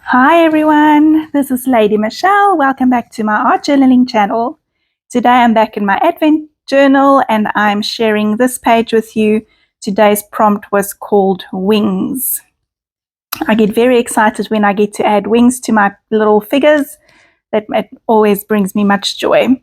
Hi everyone, this is Lady Michelle. Welcome back to my art journaling channel. Today I'm back in my Advent journal and I'm sharing this page with you. Today's prompt was called Wings. I get very excited when I get to add wings to my little figures. It always brings me much joy.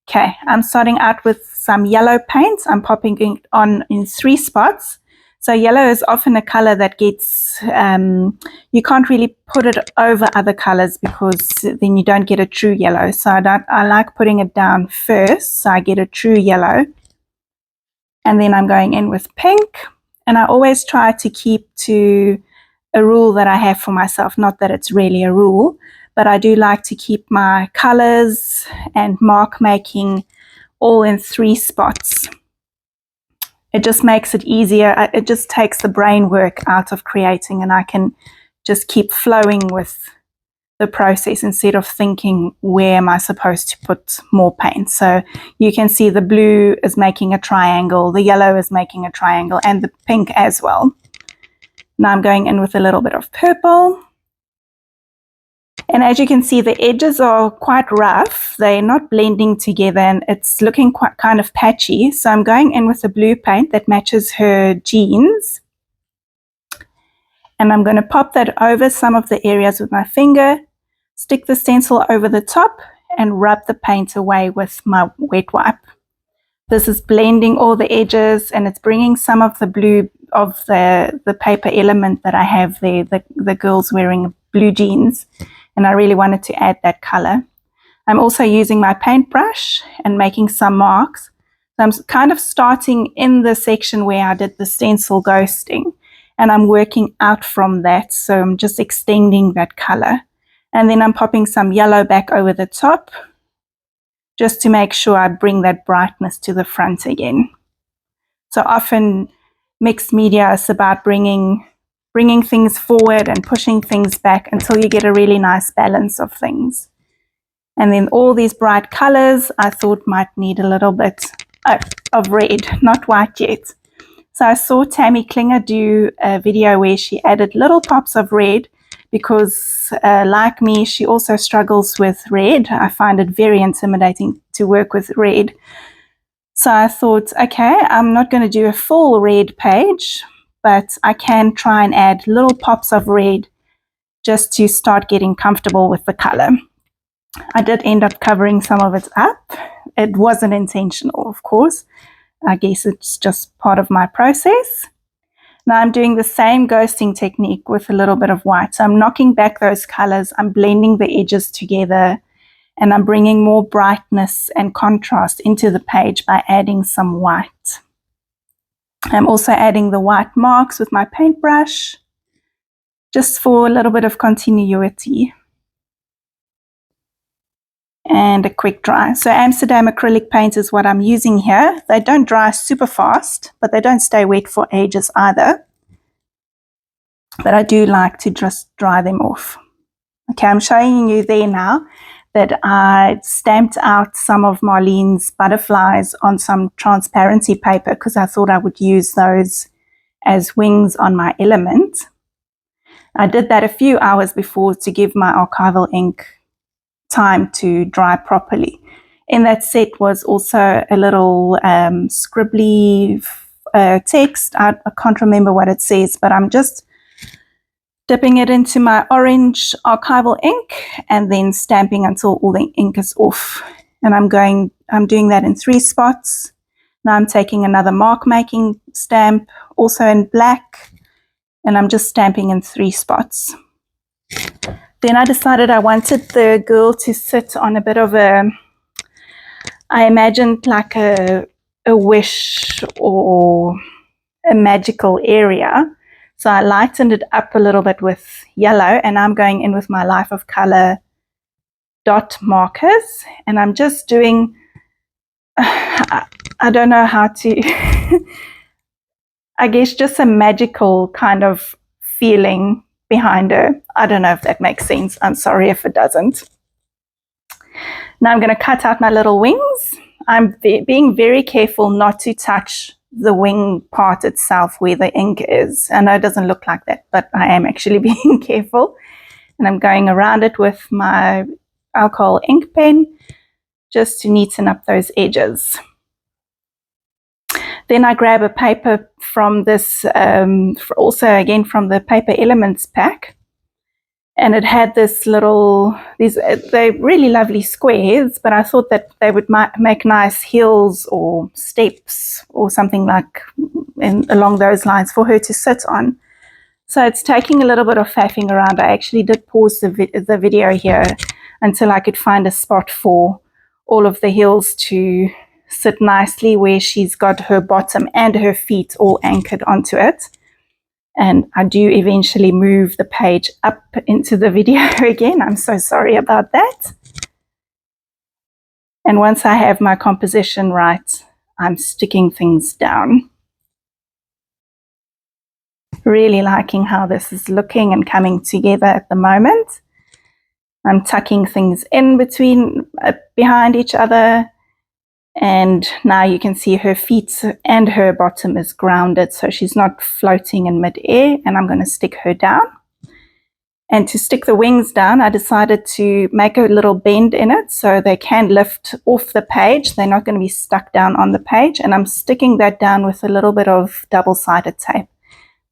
Okay, I'm starting out with some yellow paint. I'm popping it on in 3 spots. So yellow is often a color that gets, you can't really put it over other colors because then you don't get a true yellow. So I like putting it down first so I get a true yellow. And then I'm going in with pink. And I always try to keep to a rule that I have for myself. Not that it's really a rule, but I do like to keep my colors and mark making all in 3 spots. It just makes it easier. It just takes the brain work out of creating, and I can just keep flowing with the process instead of thinking, where am I supposed to put more paint? So you can see the blue is making a triangle, the yellow is making a triangle, and the pink as well. Now I'm going in with a little bit of purple. And as you can see, the edges are quite rough. They're not blending together and it's looking quite kind of patchy. So I'm going in with the blue paint that matches her jeans. And I'm going to pop that over some of the areas with my finger, stick the stencil over the top and rub the paint away with my wet wipe. This is blending all the edges and it's bringing some of the blue of the paper element that I have there, the girls wearing blue jeans. And I really wanted to add that color. I'm also using my paintbrush and making some marks. So I'm kind of starting in the section where I did the stencil ghosting, and I'm working out from that. So I'm just extending that color. And then I'm popping some yellow back over the top, just to make sure I bring that brightness to the front again. So often mixed media is about bringing things forward and pushing things back until you get a really nice balance of things. And then all these bright colors I thought might need a little bit of red, not white yet. So I saw Tammy Klinger do a video where she added little pops of red because like me, she also struggles with red. I find it very intimidating to work with red. So I thought, okay, I'm not going to do a full red page, but I can try and add little pops of red just to start getting comfortable with the color. I did end up covering some of it up. It wasn't intentional, of course. I guess it's just part of my process. Now I'm doing the same ghosting technique with a little bit of white. So I'm knocking back those colors, I'm blending the edges together, and I'm bringing more brightness and contrast into the page by adding some white. I'm also adding the white marks with my paintbrush, just for a little bit of continuity. And a quick dry. So Amsterdam acrylic paint is what I'm using here. They don't dry super fast, but they don't stay wet for ages either. But I do like to just dry them off. Okay, I'm showing you there now that I stamped out some of Marlene's butterflies on some transparency paper because I thought I would use those as wings on my element. I did that a few hours before to give my archival ink time to dry properly. In that set was also a little scribbly text. I can't remember what it says, but I'm just dipping it into my orange archival ink and then stamping until all the ink is off. And I'm doing that in 3 spots. Now I'm taking another mark making stamp, also in black, and I'm just stamping in 3 spots. Then I decided I wanted the girl to sit on a bit of I imagined like a wish or a magical area. So I lightened it up a little bit with yellow, and I'm going in with my Life of Color dot markers, and I'm just doing, I don't know how to, I guess just a magical kind of feeling behind her. I don't know if that makes sense. I'm sorry if it doesn't. Now I'm going to cut out my little wings. I'm being very careful not to touch the wing part itself where the ink is. I know it doesn't look like that, but I am actually being careful. and I'm going around it with my alcohol ink pen just to neaten up those edges. Then I grab a paper from this, also again from the Paper Elements pack, and it had this little, they're really lovely squares, but I thought that they would make nice hills or steps or something like along those lines for her to sit on. So it's taking a little bit of faffing around. I actually did pause the video here until I could find a spot for all of the hills to sit nicely where she's got her bottom and her feet all anchored onto it. And I do eventually move the page up into the video again. I'm so sorry about that. And once I have my composition right, I'm sticking things down. Really liking how this is looking and coming together at the moment. I'm tucking things in between, behind each other. And now you can see her feet and her bottom is grounded, so she's not floating in midair, and I'm going to stick her down. And to stick the wings down, I decided to make a little bend in it so they can lift off the page. They're not going to be stuck down on the page, and I'm sticking that down with a little bit of double-sided tape,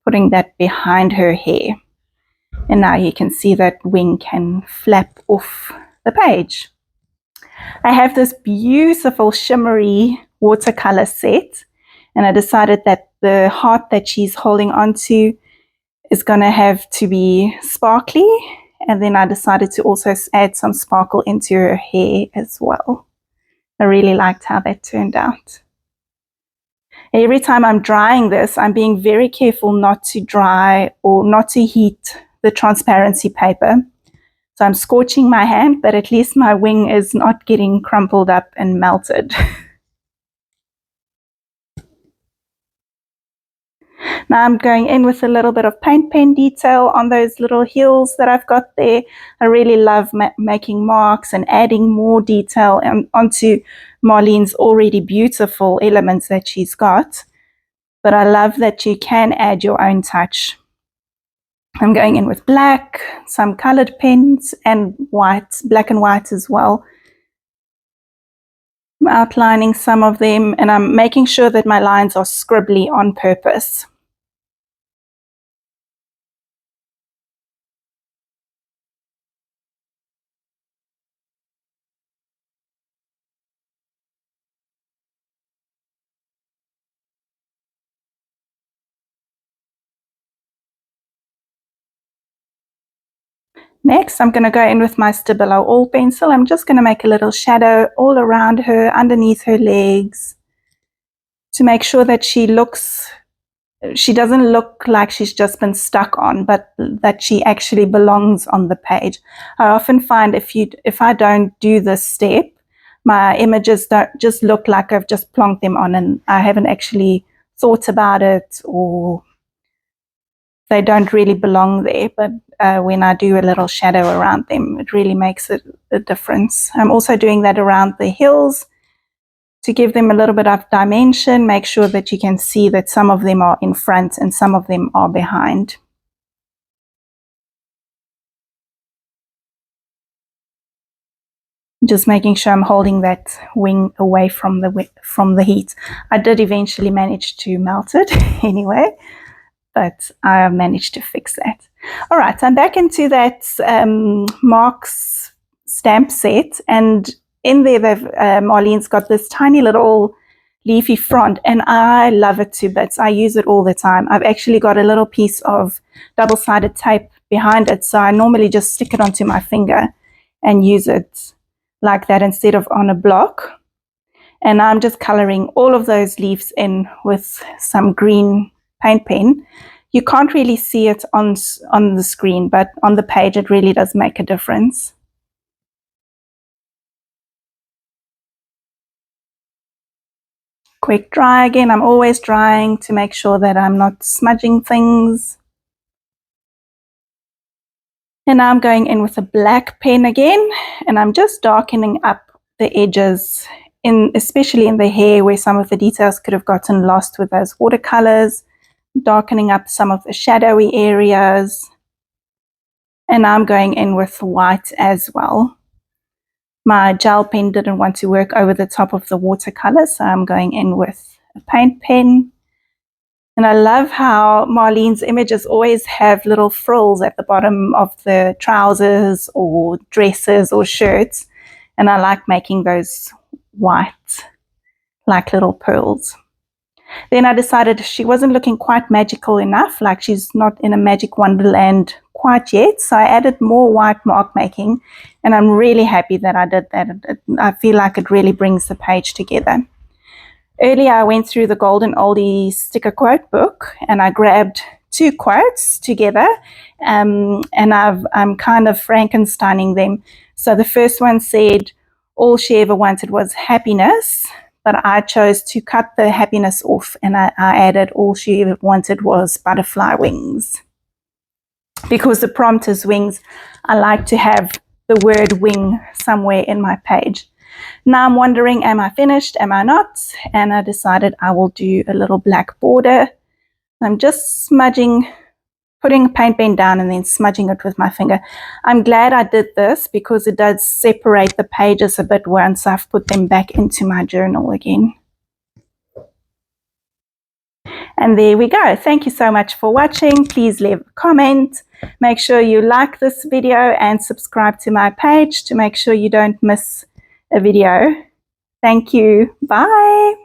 putting that behind her hair. And now you can see that wing can flap off the page. I have this beautiful shimmery watercolor set, and I decided that the heart that she's holding onto is going to have to be sparkly, and then I decided to also add some sparkle into her hair as well. I really liked how that turned out. Every time I'm drying this, I'm being very careful not to dry or not to heat the transparency paper. So I'm scorching my hand, but at least my wing is not getting crumpled up and melted. Now I'm going in with a little bit of paint pen detail on those little heels that I've got there. I really love making marks and adding more detail onto Marlene's already beautiful elements that she's got. But I love that you can add your own touch. I'm going in with black, some colored pens, and white, black and white as well. I'm outlining some of them, and I'm making sure that my lines are scribbly on purpose. Next, I'm going to go in with my Stabilo All pencil. I'm just going to make a little shadow all around her, underneath her legs, to make sure that she doesn't look like she's just been stuck on, but that she actually belongs on the page. I often find if I don't do this step, my images don't just look like I've just plonked them on and I haven't actually thought about it, or they don't really belong there. But when I do a little shadow around them, it really makes a difference. I'm also doing that around the hills to give them a little bit of dimension, make sure that you can see that some of them are in front and some of them are behind. Just making sure I'm holding that wing away from the heat. I did eventually manage to melt it anyway, but I managed to fix that. All right, I'm back into that marks stamp set, and in there Marlene's got this tiny little leafy frond, and I love it to bits. I use it all the time. I've actually got a little piece of double-sided tape behind it, so I normally just stick it onto my finger and use it like that instead of on a block. And I'm just coloring all of those leaves in with some green paint pen. You can't really see it on the screen, but on the page it really does make a difference. Quick dry again. I'm always drying to make sure that I'm not smudging things. And now I'm going in with a black pen again, and I'm just darkening up the edges, especially in the hair where some of the details could have gotten lost with those watercolors, darkening up some of the shadowy areas. And now I'm going in with white as well. My gel pen didn't want to work over the top of the watercolor, so I'm going in with a paint pen. And I love how Marlene's images always have little frills at the bottom of the trousers or dresses or shirts. And I like making those white, like little pearls. Then I decided she wasn't looking quite magical enough, like she's not in a magic wonderland quite yet. So I added more white mark making, and I'm really happy that I did that. I feel like it really brings the page together. Earlier I went through the Golden Oldie sticker quote book, and I grabbed 2 quotes together, and I'm kind of Frankensteining them. So the first one said, all she ever wanted was happiness, but I chose to cut the happiness off, and I added all she ever wanted was butterfly wings. Because the prompt is wings, I like to have the word wing somewhere in my page. Now I'm wondering, am I finished? Am I not? And I decided I will do a little black border. I'm just smudging, putting a paint pen down and then smudging it with my finger. I'm glad I did this because it does separate the pages a bit once I've put them back into my journal again. And there we go. Thank you so much for watching. Please leave a comment. Make sure you like this video and subscribe to my page to make sure you don't miss a video. Thank you. Bye.